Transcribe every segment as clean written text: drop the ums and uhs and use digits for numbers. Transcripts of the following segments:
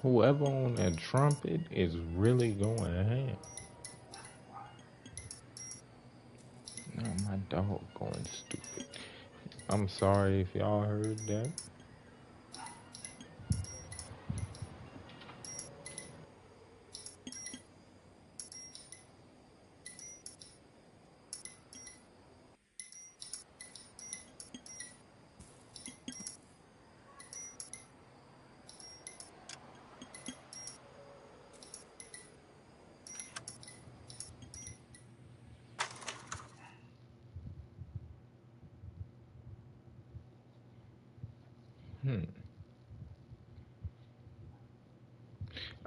Whoever on that trumpet is really going ahead. Now my dog going stupid. I'm sorry if y'all heard that.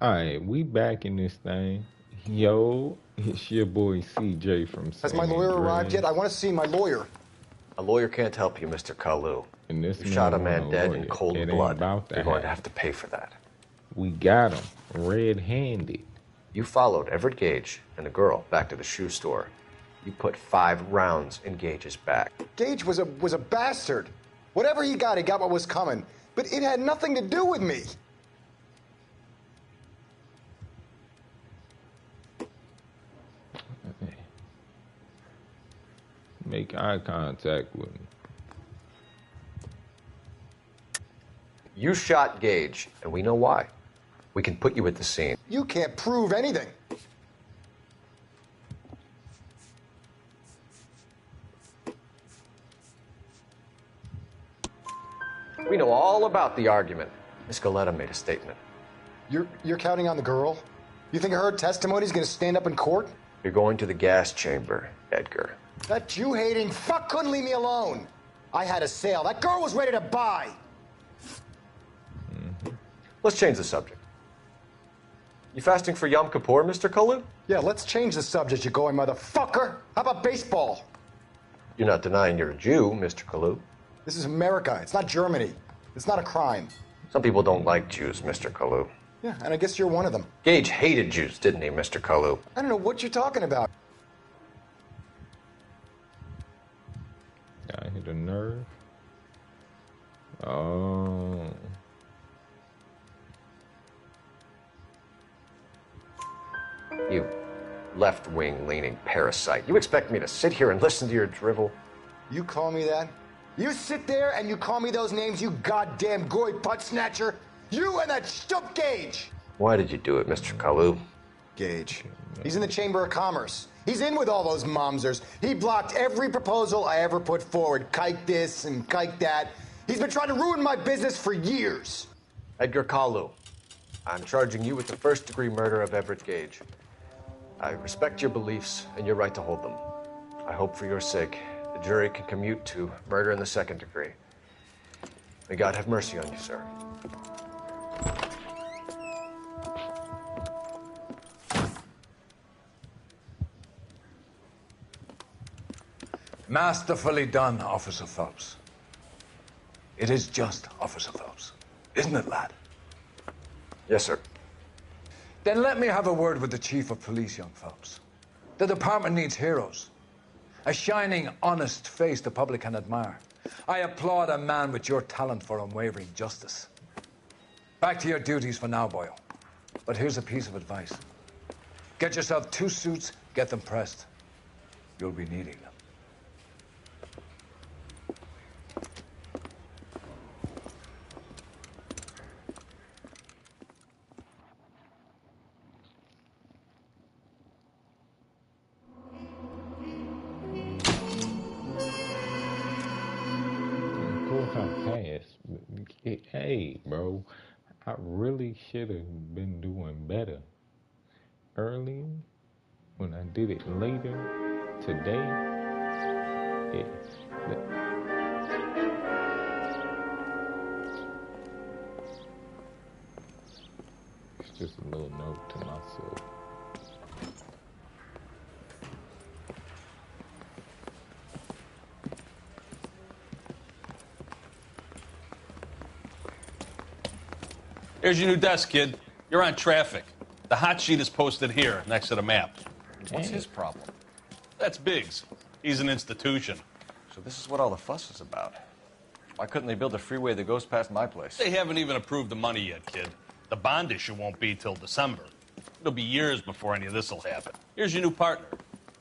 Alright, we back in this thing. Yo, it's your boy CJ from San Has my lawyer arrived yet? I want to see my lawyer. A lawyer can't help you, Mr. Kalu. And this You shot a man dead in cold blood. You're going to have to pay for that. We got him, red-handed. You followed Everett Gage and the girl back to the shoe store. You put 5 rounds in Gage's back. Gage was a bastard. Whatever he got what was coming. But it had nothing to do with me. Make eye contact with me. You shot Gage, and we know why. We can put you at the scene. You can't prove anything. We know all about the argument. Miss Galetta made a statement. You're counting on the girl? You think her testimony is going to stand up in court? You're going to the gas chamber, Edgar. That Jew-hating fuck couldn't leave me alone. I had a sale. That girl was ready to buy. Let's change the subject. You fasting for Yom Kippur, Mr. Kalu? Yeah, let's change the subject, you going motherfucker. How about baseball? You're not denying you're a Jew, Mr. Kalu. This is America. It's not Germany. It's not a crime. Some people don't like Jews, Mr. Kalu. Yeah, and I guess you're one of them. Gage hated Jews, didn't he, Mr. Kalu? I don't know what you're talking about. I hit a nerve. Oh. You left-wing leaning parasite. You expect me to sit here and listen to your drivel? You call me that? You sit there and you call me those names, you goddamn goy butt snatcher? You and that stup Gage! Why did you do it, Mr. Kalu? Gage. He's in the Chamber of Commerce. He's in with all those momsers. He blocked every proposal I ever put forward. Kike this and kike that. He's been trying to ruin my business for years. Edgar Kalu, I'm charging you with the first-degree murder of Everett Gage. I respect your beliefs and your right to hold them. I hope for your sake the jury can commute to murder in the second degree. May God have mercy on you, sir. Masterfully done, Officer Phelps. It is just Officer Phelps. Isn't it, lad? Yes, sir. Then let me have a word with the Chief of Police, young Phelps. The department needs heroes. A shining, honest face the public can admire. I applaud a man with your talent for unwavering justice. Back to your duties for now, Boyle. But here's a piece of advice. Get yourself 2 suits, get them pressed. You'll be needing them. Hey, bro, I really should have been doing better earlier. When I did it later today, it's just a little note to myself. Here's your new desk, kid. You're on traffic. The hot sheet is posted here, next to the map. What's his problem? That's Biggs. He's an institution. So this is what all the fuss is about. Why couldn't they build a freeway that goes past my place? They haven't even approved the money yet, kid. The bond issue won't be till December. It'll be years before any of this will happen. Here's your new partner,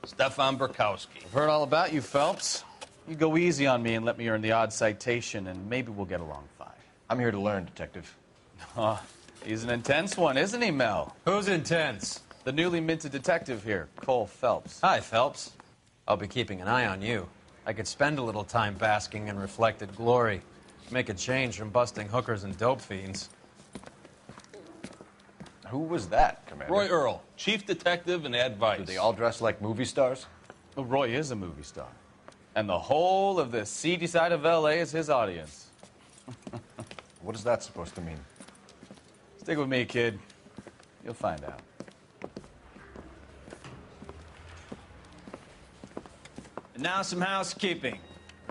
Stefan Burkowski. I've heard all about you, Phelps. You go easy on me and let me earn the odd citation, and maybe we'll get along fine. I'm here to learn, Detective. He's an intense one, isn't he, Mel? Who's intense? The newly minted detective here, Cole Phelps. Hi, Phelps. I'll be keeping an eye on you. I could spend a little time basking in reflected glory. Make a change from busting hookers and dope fiends. Who was that, Commander? Roy Earl, chief detective and advice. Do they all dress like movie stars? Well, Roy is a movie star. And the whole of the seedy side of L.A. is his audience. What is that supposed to mean? Stick with me, kid. You'll find out. And now some housekeeping.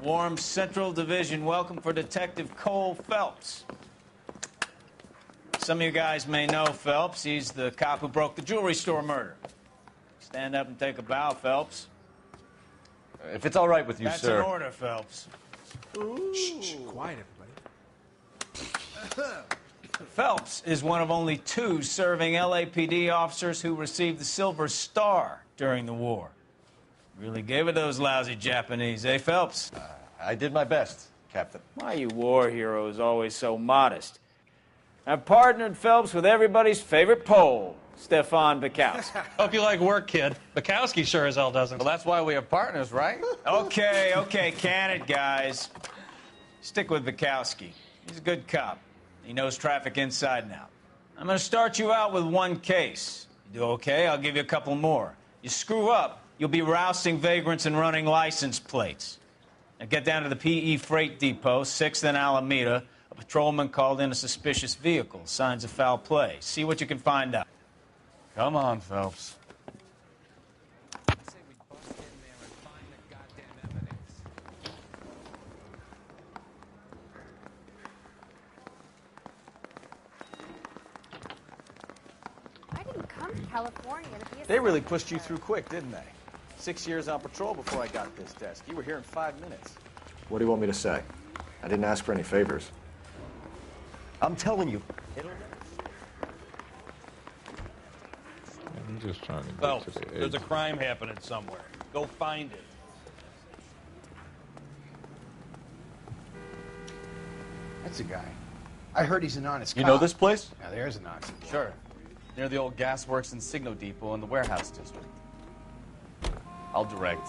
Warm Central Division welcome for Detective Cole Phelps. Some of you guys may know Phelps. He's the cop who broke the jewelry store murder. Stand up and take a bow, Phelps. If it's all right with you, That's sir. an order, Phelps. Shh, quiet, everybody. Phelps is one of only 2 serving LAPD officers who received the Silver Star during the war. Really gave it those lousy Japanese, eh, Phelps? I did my best, Captain. Why, you war heroes always so modest? I've partnered Phelps with everybody's favorite Pole, Stefan Burkowski. Hope you like work, kid. Bukowski sure as hell doesn't. Well, that's why we have partners, right? Okay, can it, guys. Stick with Burkowski. He's a good cop. He knows traffic inside and out. I'm going to start you out with 1 case. You do okay, I'll give you a couple more. You screw up, you'll be rousting vagrants and running license plates. Now get down to the PE Freight Depot, 6th and Alameda. A patrolman called in a suspicious vehicle. Signs of foul play. See what you can find out. Come on, Phelps. I didn't come to California to be a... They really pushed you through quick, didn't they? 6 years on patrol before I got this desk. You were here in 5 minutes. What do you want me to say? I didn't ask for any favors. I'm telling you. I'm just trying to get Phelps, to the edge. there's a crime happening somewhere. Go find it. That's a guy. I heard he's an honest cop. You know this place? Now, there's an honest boy. Sure. Near the old gasworks and Signo Depot in the warehouse district. I'll direct.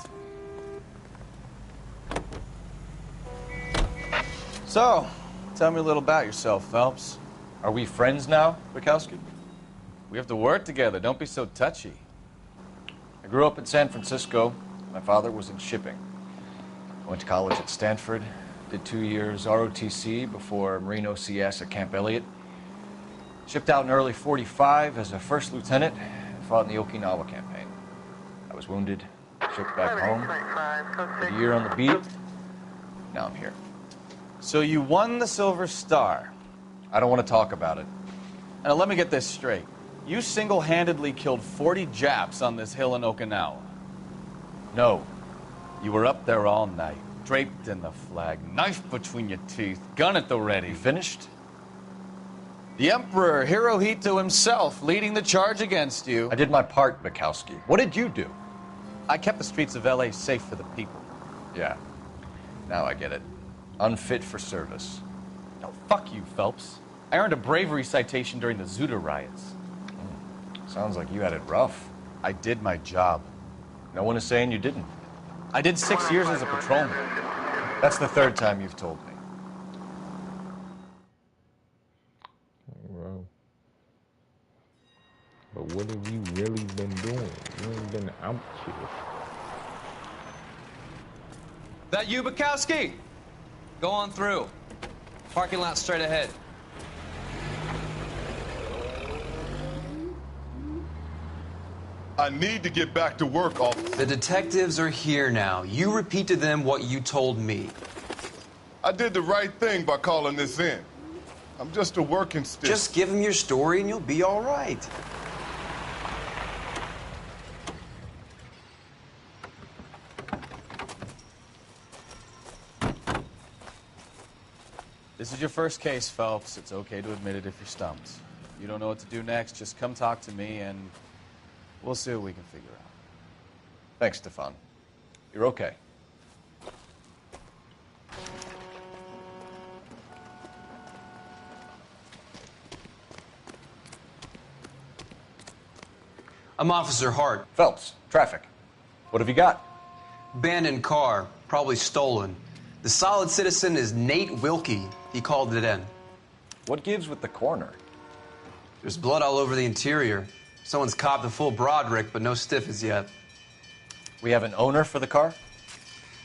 So, tell me a little about yourself, Phelps. Are we friends now, Bukowski? We have to work together. Don't be so touchy. I grew up in San Francisco. My father was in shipping. I went to college at Stanford, did 2 years ROTC before Marine OCS at Camp Elliott. Shipped out in early '45 as a first lieutenant and fought in the Okinawa campaign. I was wounded, shipped back home, did a year on the beat. Now I'm here. So you won the Silver Star. I don't want to talk about it. Now let me get this straight. You single-handedly killed 40 Japs on this hill in Okinawa. No. You were up there all night, draped in the flag, knife between your teeth, gun at the ready. You finished? The Emperor Hirohito himself leading the charge against you. I did my part, Bukowski. What did you do? I kept the streets of L.A. safe for the people. Yeah. Now I get it. Unfit for service. No, fuck you, Phelps. I earned a bravery citation during the Zuda riots. Sounds like you had it rough. I did my job. No one is saying you didn't. I did 6 years as a patrolman. That's the 3rd time you've told me. Well, but what have you really been doing? You ain't been out here. That you, Bukowski? Go on through. Parking lot straight ahead. I need to get back to work, officer. The detectives are here now. You repeat to them what you told me. I did the right thing by calling this in. I'm just a working stick. Just give them your story and you'll be all right. This is your first case, Phelps. It's okay to admit it if you're stumped. you don't know what to do next, just come talk to me and we'll see what we can figure out. Thanks, Stefan. You're okay. I'm Officer Hart. Phelps, traffic. What have you got? Abandoned car, probably stolen. The solid citizen is Nate Wilkie. He called it in. What gives with the coroner? There's blood all over the interior. Someone's copped a full Broderick, but no stiff as yet. We have an owner for the car?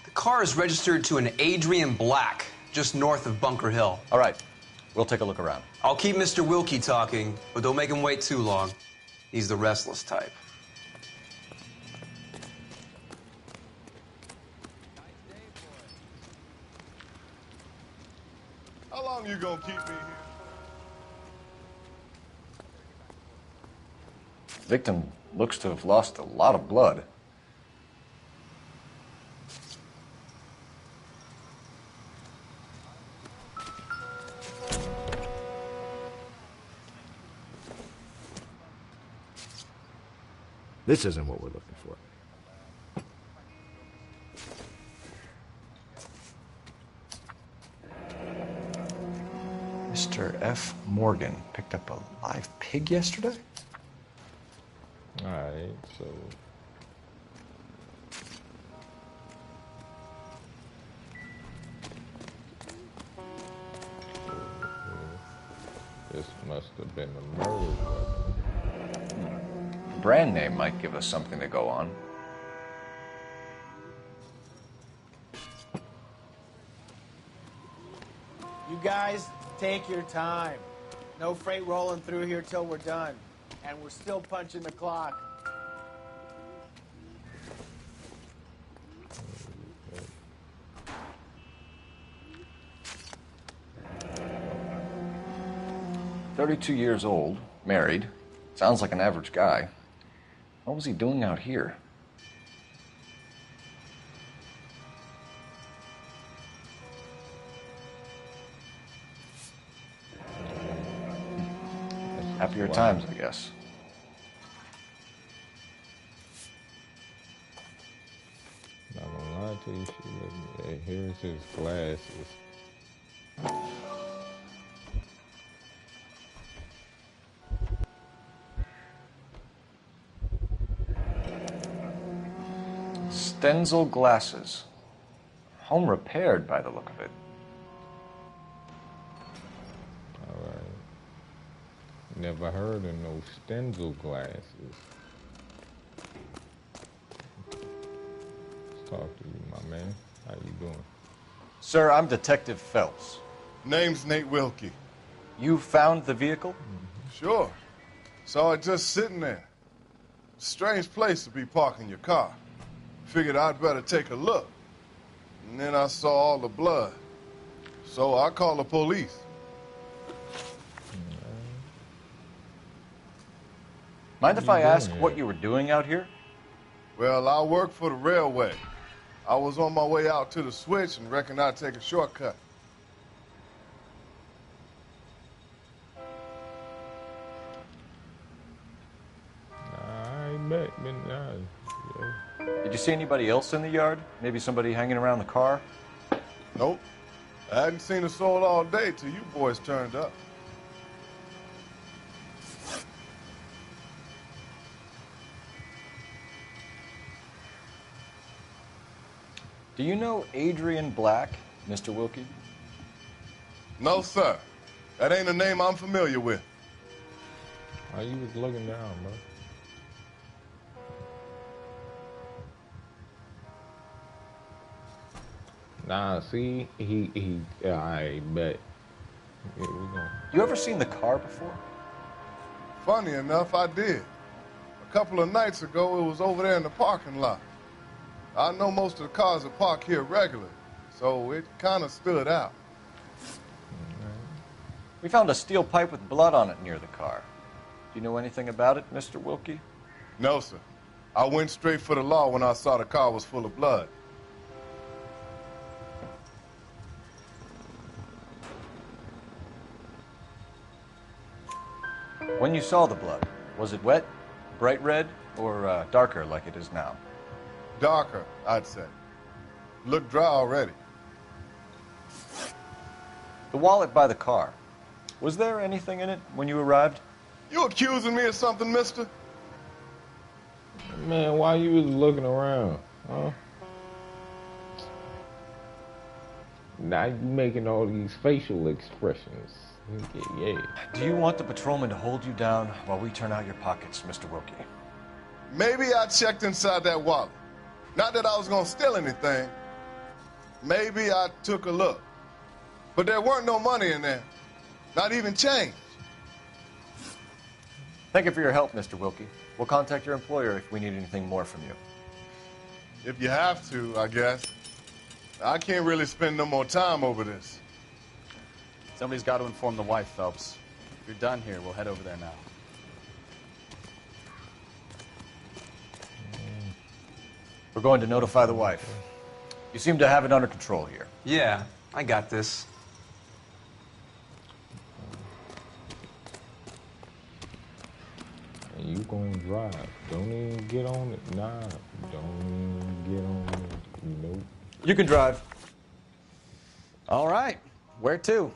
The car is registered to an Adrian Black, just north of Bunker Hill. All right, we'll take a look around. I'll keep Mr. Wilkie talking, but don't make him wait too long. He's the restless type. How long you gonna keep me here? Victim looks to have lost a lot of blood. This isn't what we're looking for. Mr. F. Morgan picked up a live pig yesterday? All right, so this must have been a murder weapon. Brand name might give us something to go on. You guys, take your time. No freight rolling through here till we're done. And we're still punching the clock. "32 years old, married. Sounds like an average guy. What was he doing out here?" Happier times, I guess. Not gonna lie to you, here's his glasses. Stenzel glasses. Home repaired by the look of it. All right. Never heard of no Stenzel glasses. Let's talk to you, my man. How you doing? Sir, I'm Detective Phelps. Name's Nate Wilkie. You found the vehicle? Sure. Saw it just sitting there. Strange place to be parking your car. Figured I'd better take a look. And then I saw all the blood. So I called the police. Mind if I ask what you were doing out here? Well, I work for the railway. I was on my way out to the switch and reckoned I'd take a shortcut. I bet, yeah. Did you see anybody else in the yard? Maybe somebody hanging around the car? Nope. I hadn't seen a soul all day till you boys turned up. Do you know Adrian Black, Mr. Wilkie? No, sir. That ain't a name I'm familiar with. Oh, you was looking down, bro. Nah, see, I bet. Yeah, we gonna... You ever seen the car before? Funny enough, I did. A couple of nights ago, it was over there in the parking lot. I know most of the cars are parked here regularly, so it kind of stood out. We found a steel pipe with blood on it near the car. Do you know anything about it, Mr. Wilkie? No, sir. I went straight for the law when I saw the car was full of blood. you saw the blood, was it wet, bright red, or darker like it is now? Darker, I'd say. Looked dry already. The wallet by the car. Was there anything in it when you arrived? You accusing me of something, mister? Man, why you was looking around, huh? Now you making all these facial expressions. Yeah. Do you want the patrolman to hold you down while we turn out your pockets, Mr. Wilkie? Maybe I checked inside that wallet. Not that I was gonna steal anything. Maybe I took a look. But there weren't no money in there. Not even change. Thank you for your help, Mr. Wilkie. We'll contact your employer if we need anything more from you. If you have to, I guess. I can't really spend no more time over this. Somebody's got to inform the wife, Phelps. If you're done here, we'll head over there now. We're going to notify the wife. You seem to have it under control here. Yeah, I got this. And you gonna drive. Don't even get on it. Nah, don't even get on it. Nope. You can drive. All right. Where to?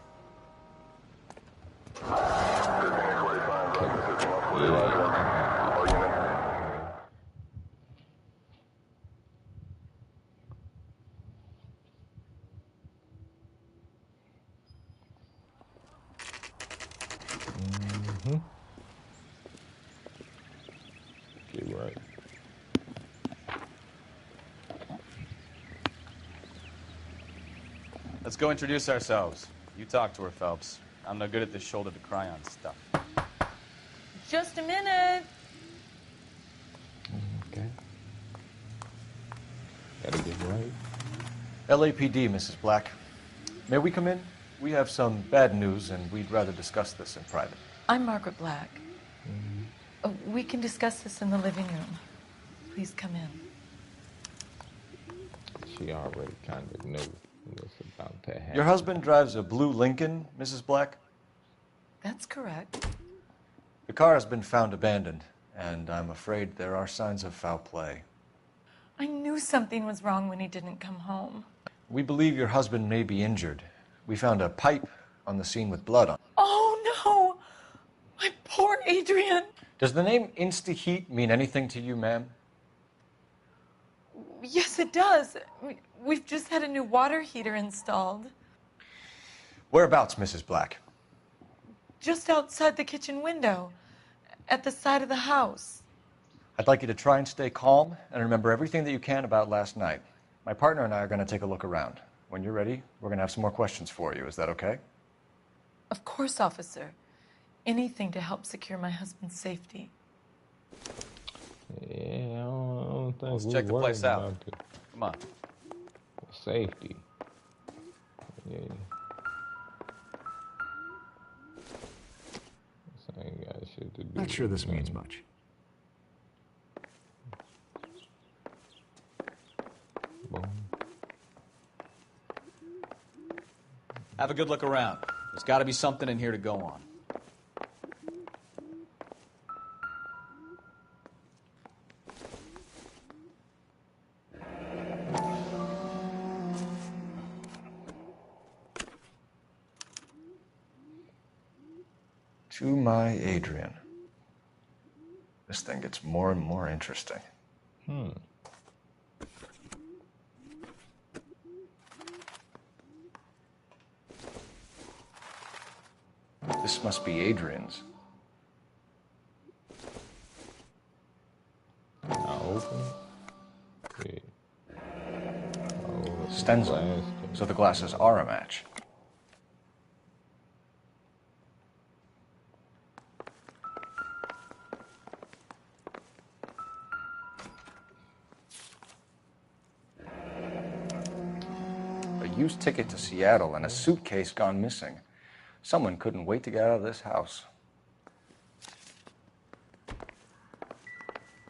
Get right. Let's go introduce ourselves. You talk to her, Phelps. I'm no good at this shoulder to cry on stuff. Just a minute. Okay. Gotta get right. LAPD, Mrs. Black. May we come in? We have some bad news, and we'd rather discuss this in private. I'm Margaret Black. We can discuss this in the living room. Please come in. She already kind of knew what's about to happen. Your husband drives a blue Lincoln, Mrs. Black? That's correct. The car has been found abandoned, and I'm afraid there are signs of foul play. I knew something was wrong when he didn't come home. We believe your husband may be injured. We found a pipe on the scene with blood on it. Oh, no! My poor Adrian! Does the name Insta-Heat mean anything to you, ma'am? Yes, it does. We've just had a new water heater installed. Whereabouts, Mrs. Black? Just outside the kitchen window, at the side of the house. I'd like you to try and stay calm and remember everything that you can about last night. My partner and I are going to take a look around. When you're ready, we're going to have some more questions for you. Is that okay? Of course, officer. Anything to help secure my husband's safety. Yeah, I don't think Let's we check the worried place out. about the Come on. safety. Yeah. This ain't got shit to do. Not sure with this means nothing. much. Boom. Have a good look around. There's got to be something in here to go on. To my Adrian. This thing gets more and more interesting. This must be Adrian's. Now open it. Stencil. So the glasses are a match. A used ticket to Seattle and a suitcase gone missing. Someone couldn't wait to get out of this house.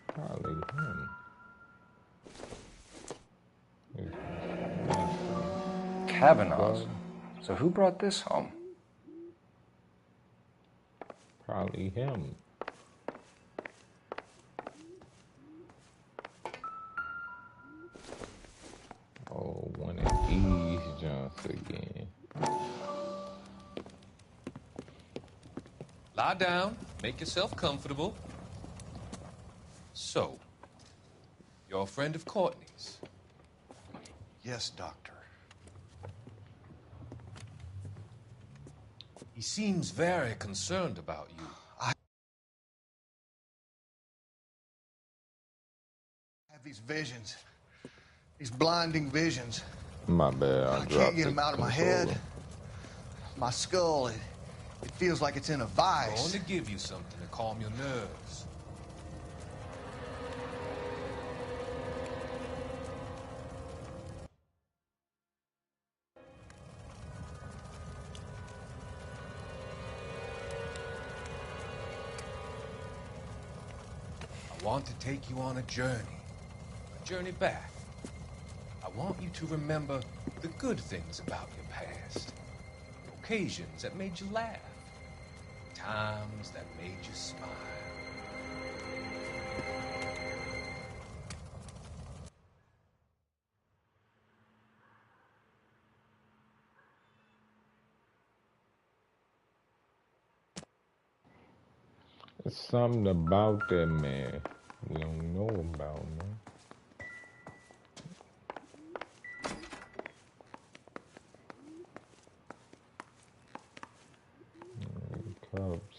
Probably him. Kavanaugh's. So who brought this home? Probably him. Oh, one of these jumps again. Lie down, make yourself comfortable. So, you're a friend of Courtney's? Yes, Doctor. He seems very concerned about you. I have these visions. These blinding visions. My bad, I can't get them out of my head. My skull, it feels like it's in a vice. I'm going to give you something to calm your nerves. I want to take you on a journey back. I want you to remember the good things about your past, occasions that made you laugh, times that made you smile. There's something about that man we don't know about, man. Cups.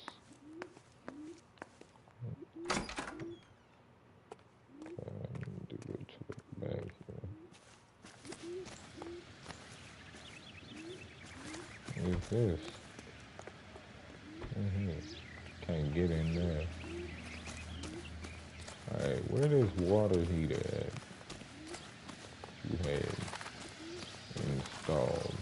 To go to the back here. What is this? Can't get in there. Alright, where this water heater at? You had installed.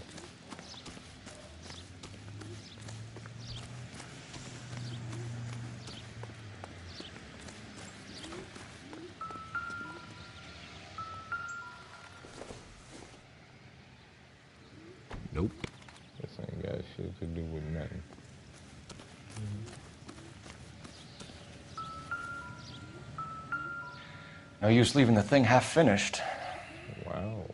Nope. This ain't got shit to do with nothing. No use leaving the thing half finished. Wow.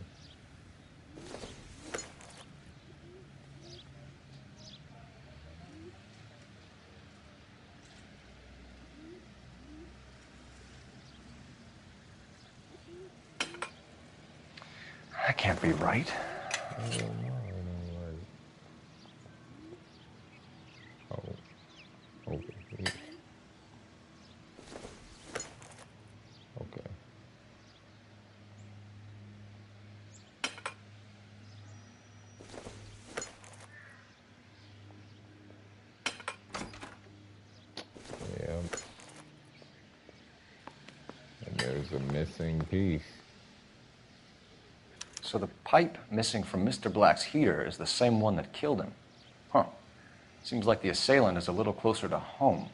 That can't be right. Okay. Yeah. And there's a missing piece. So the pipe missing from Mr. Black's heater is the same one that killed him. Huh. Seems like the assailant is a little closer to home.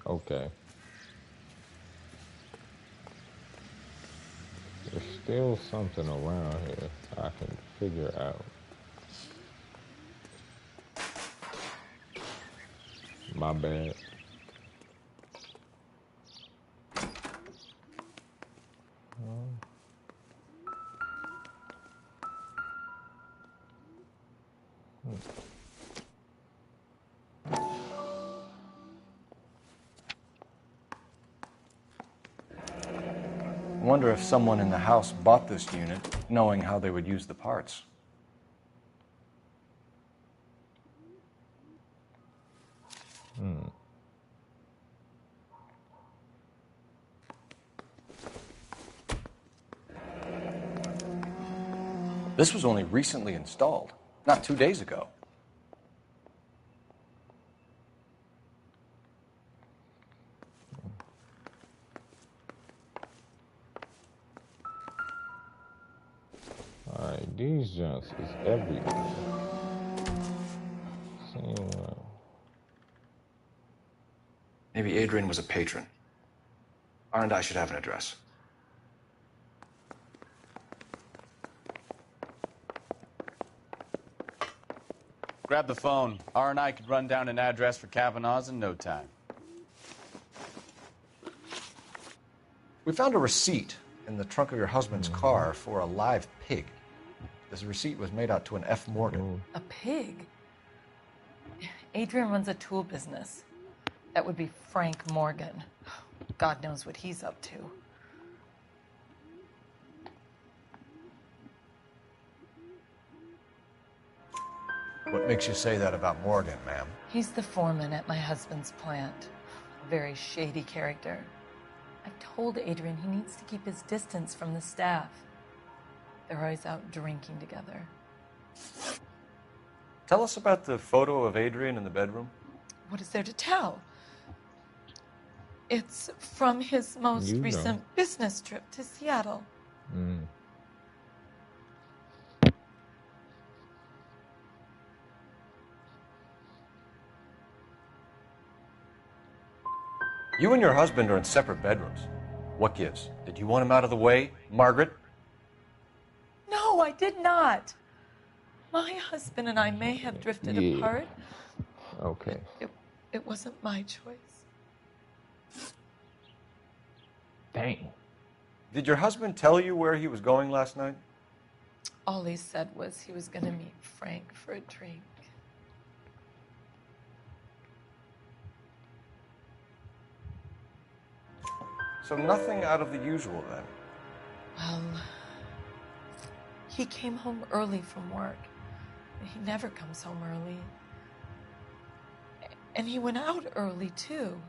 Okay. There's still something around here I can figure out. My bad. I wonder if someone in the house bought this unit knowing how they would use the parts. This was only recently installed, not 2 days ago. Alright, these jumps is everywhere. See what? Maybe Adrian was a patron. R&I should have an address. Grab the phone. R&I could run down an address for Kavanaugh's in no time. We found a receipt in the trunk of your husband's car for a live pig. This receipt was made out to an F. Morgan. A pig? Adrian runs a tool business. That would be Frank Morgan. God knows what he's up to. What makes you say that about Morgan, ma'am? He's the foreman at my husband's plant. A very shady character. I told Adrian he needs to keep his distance from the staff. They're always out drinking together. Tell us about the photo of Adrian in the bedroom. What is there to tell? It's from his most recent business trip to Seattle. You and your husband are in separate bedrooms. What gives? Did you want him out of the way, Margaret? No, I did not. My husband and I may have drifted apart. Okay. It wasn't my choice. Dang. Did your husband tell you where he was going last night? All he said was he was going to meet Frank for a drink. So nothing out of the usual then? Well, he came home early from work. He never comes home early. And he went out early, too.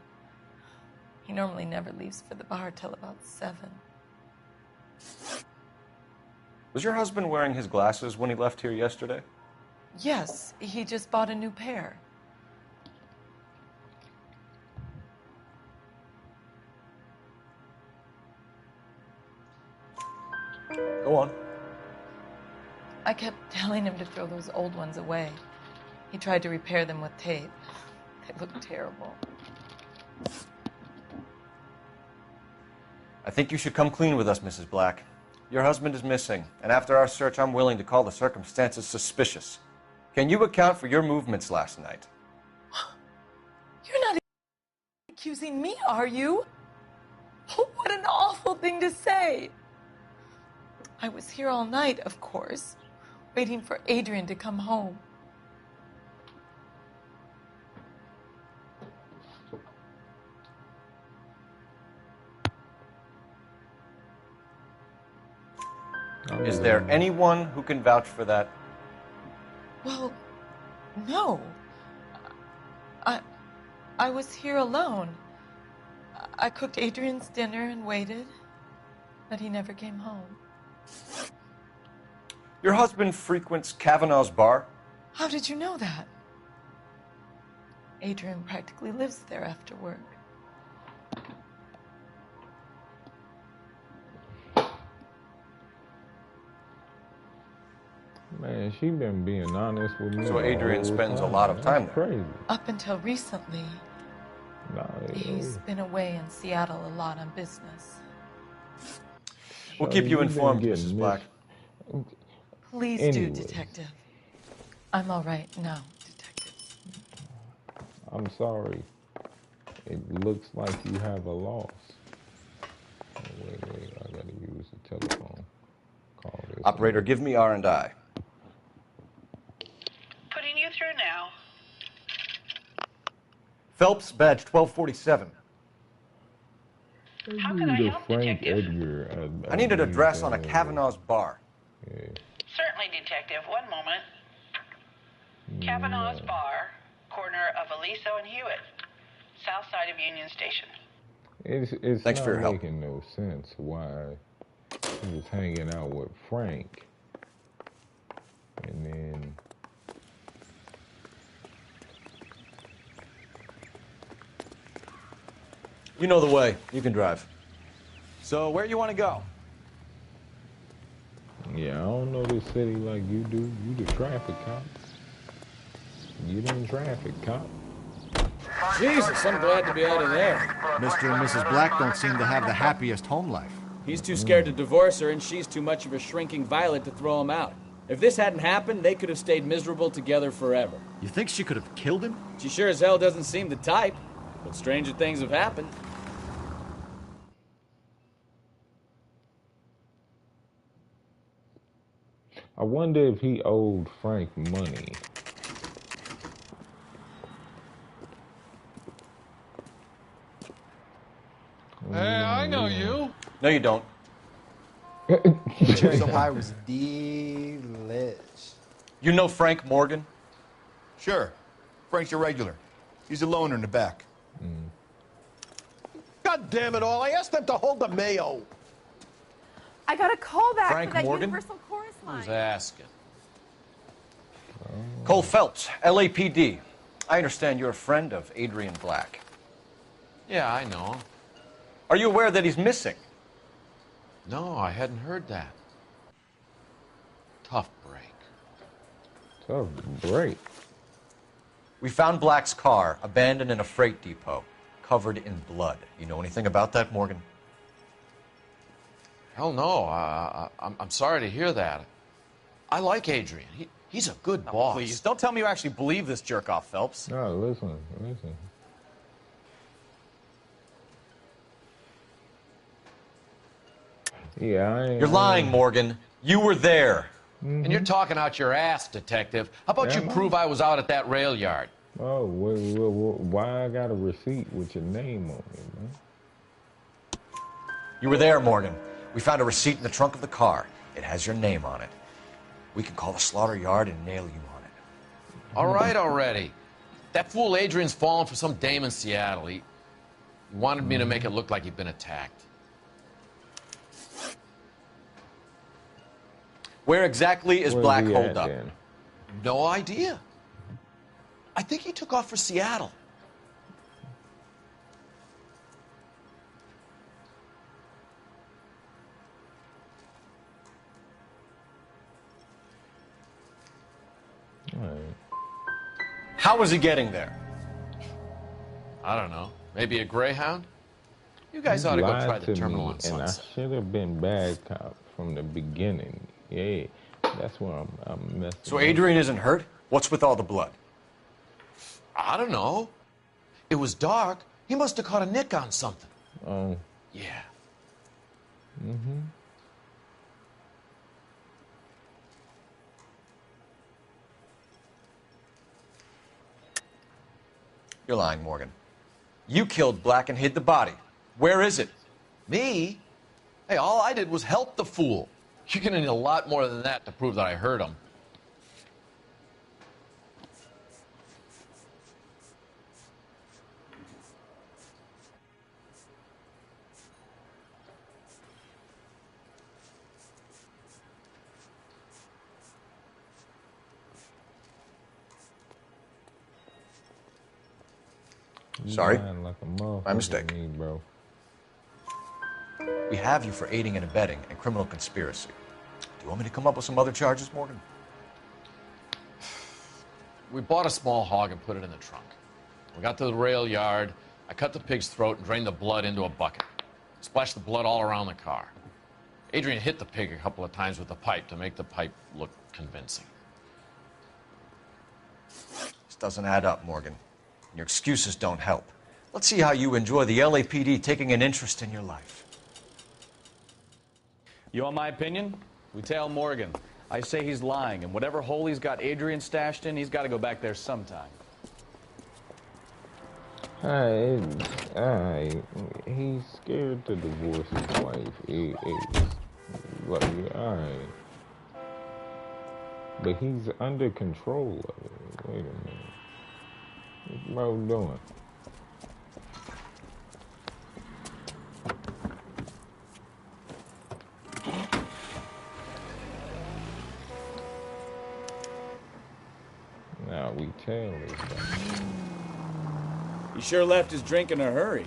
He normally never leaves for the bar till about 7. Was your husband wearing his glasses when he left here yesterday? Yes, he just bought a new pair. Go on. I kept telling him to throw those old ones away. He tried to repair them with tape. They looked terrible. I think you should come clean with us, Mrs. Black. Your husband is missing, and after our search, I'm willing to call the circumstances suspicious. Can you account for your movements last night? You're not accusing me, are you? What an awful thing to say. I was here all night, of course, waiting for Adrian to come home. Is there anyone who can vouch for that? Well, no. I was here alone. I cooked Adrian's dinner and waited, but he never came home. Your husband frequents Kavanaugh's bar? How did you know that? Adrian practically lives there after work. Man, she been being honest with me. So Adrian spends a lot of time there. Crazy. Up until recently, he's been away in Seattle a lot on business. We'll keep you informed, Mrs. Black. Please do, Detective. I'm all right now, Detective. I'm sorry. It looks like you have a loss. Oh, wait, I gotta use the telephone. Call this. Operator, give me R&I. Putting you through now. Phelps, badge 1247. How can I help, Detective? Edgar, I need an address on a Kavanaugh's bar. Yeah. Certainly, Detective. One moment. Kavanaugh's Bar, corner of Aliso and Hewitt, south side of Union Station. It's Thanks not for your help. making no sense why he was hanging out with Frank. And then... You know the way. You can drive. So, where you want to go? Yeah, I don't know this city like you do. You the traffic cop. Get in traffic, cop. Jesus, I'm glad to be out of there. Mr. and Mrs. Black don't seem to have the happiest home life. He's too scared to divorce her, and she's too much of a shrinking violet to throw him out. If this hadn't happened, they could have stayed miserable together forever. You think she could have killed him? She sure as hell doesn't seem the type, but stranger things have happened. I wonder if he owed Frank money. Hey, I know you. No, you don't. Cherry pie was delish. You know Frank Morgan? Sure. Frank's a regular. He's a loner in the back. God damn it all, I asked them to hold the mayo. I got a call back Frank for that Morgan? Universal Chorus line. Who's asking? Cole Phelps, LAPD. I understand you're a friend of Adrian Black. Yeah, I know. Are you aware that he's missing? No, I hadn't heard that. Tough break. Tough break. We found Black's car abandoned in a freight depot, covered in blood. You know anything about that, Morgan? Hell no. I'm sorry to hear that. I like Adrian. He's a good boss. Please, don't tell me you actually believe this jerk-off, Phelps. No, listen. Yeah, You're lying, Morgan. You were there. And you're talking out your ass, detective. How about you prove I was out at that rail yard? Oh, why I got a receipt with your name on it, man? You were there, Morgan. We found a receipt in the trunk of the car. It has your name on it. We can call the slaughter yard and nail you on it. All right already. That fool Adrian's fallen for some dame in Seattle. He wanted me to make it look like he'd been attacked. Where exactly is Black holed up? No idea. I think he took off for Seattle. How was he getting there? I don't know. Maybe a Greyhound? You guys ought to go try the terminal on and I Sunset. should have been bad cop from the beginning. Yeah, that's where I'm messing So up. Adrian isn't hurt? What's with all the blood? I don't know. It was dark. He must have caught a nick on something. Oh. Yeah. Mm-hmm. You're lying, Morgan. You killed Black and hid the body. Where is it? Me? Hey, all I did was help the fool. You're gonna need a lot more than that to prove that I hurt him. Sorry. Like a motherfucker My mistake. to me, bro. We have you for aiding and abetting and criminal conspiracy. Do you want me to come up with some other charges, Morgan? We bought a small hog and put it in the trunk. We got to the rail yard. I cut the pig's throat and drained the blood into a bucket. Splashed the blood all around the car. Adrian hit the pig a couple of times with the pipe to make the pipe look convincing. This doesn't add up, Morgan. Your excuses don't help. Let's see how you enjoy the LAPD taking an interest in your life. You want my opinion? We tail Morgan. I say he's lying, and whatever hole he's got Adrian stashed in, he's got to go back there sometime. He's scared to divorce his wife. Alright. But he's under control of it. Wait a minute. What's bro doing? Now we tell this guy. He sure left his drink in a hurry.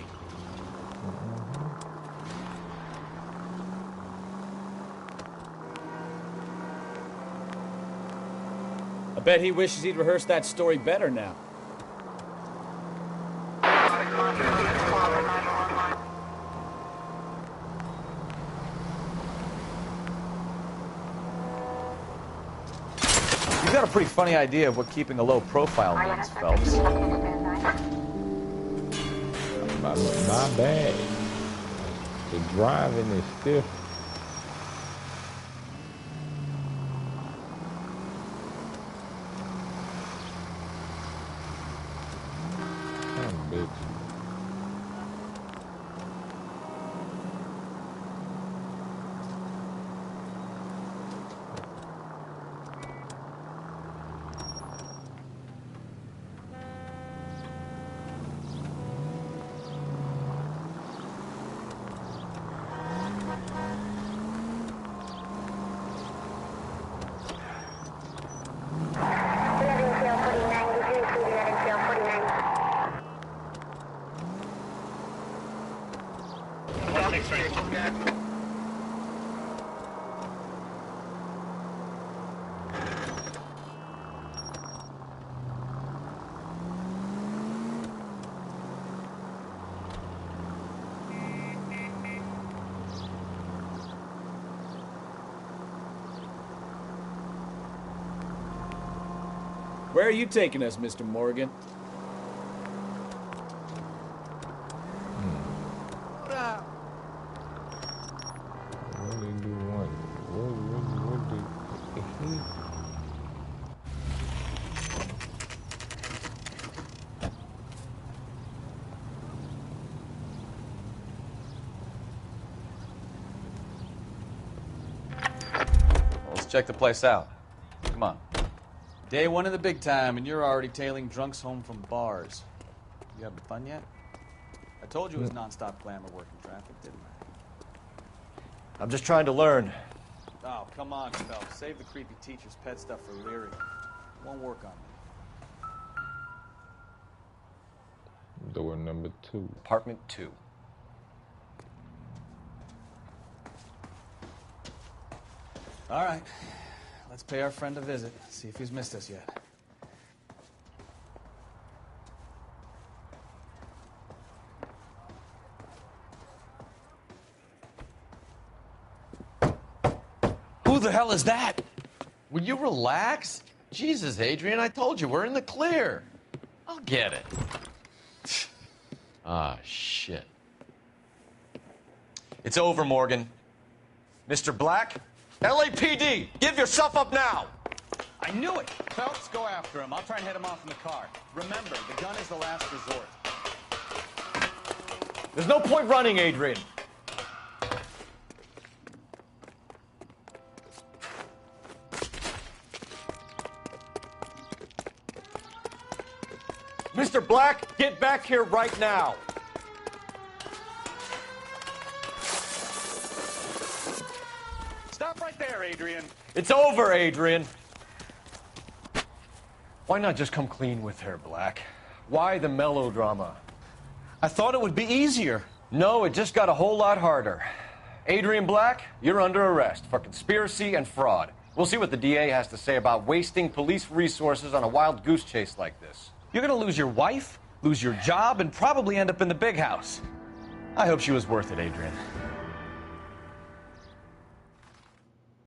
I bet he wishes he'd rehearsed that story better now. got a pretty funny idea of what keeping a low profile means, Phelps. My bad. The driving is stiff. Bitch. Where are you taking us, Mr. Morgan? Let's check the place out. Come on. Day one of the big time, and you're already tailing drunks home from bars. You having fun yet? I told you it was nonstop glamour working traffic, didn't I? I'm just trying to learn. Oh, come on, Phelps. Save the creepy teacher's pet stuff for Leary. It won't work on me. Door number 2. Apartment 2. All right. Let's pay our friend a visit, see if he's missed us yet. Who the hell is that? Will you relax? Jesus, Adrian, I told you, we're in the clear. I'll get it. Ah, shit. It's over, Morgan. Mr. Black? LAPD, give yourself up now! I knew it! Phelps, go after him. I'll try and head him off in the car. Remember, the gun is the last resort. There's no point running, Adrian. Mr. Black, get back here right now. Stop right there, Adrian. It's over, Adrian. Why not just come clean with her, Black? Why the melodrama? I thought it would be easier. No, it just got a whole lot harder. Adrian Black, you're under arrest for conspiracy and fraud. We'll see what the DA has to say about wasting police resources on a wild goose chase like this. You're gonna lose your wife, lose your job, and probably end up in the big house. I hope she was worth it, Adrian.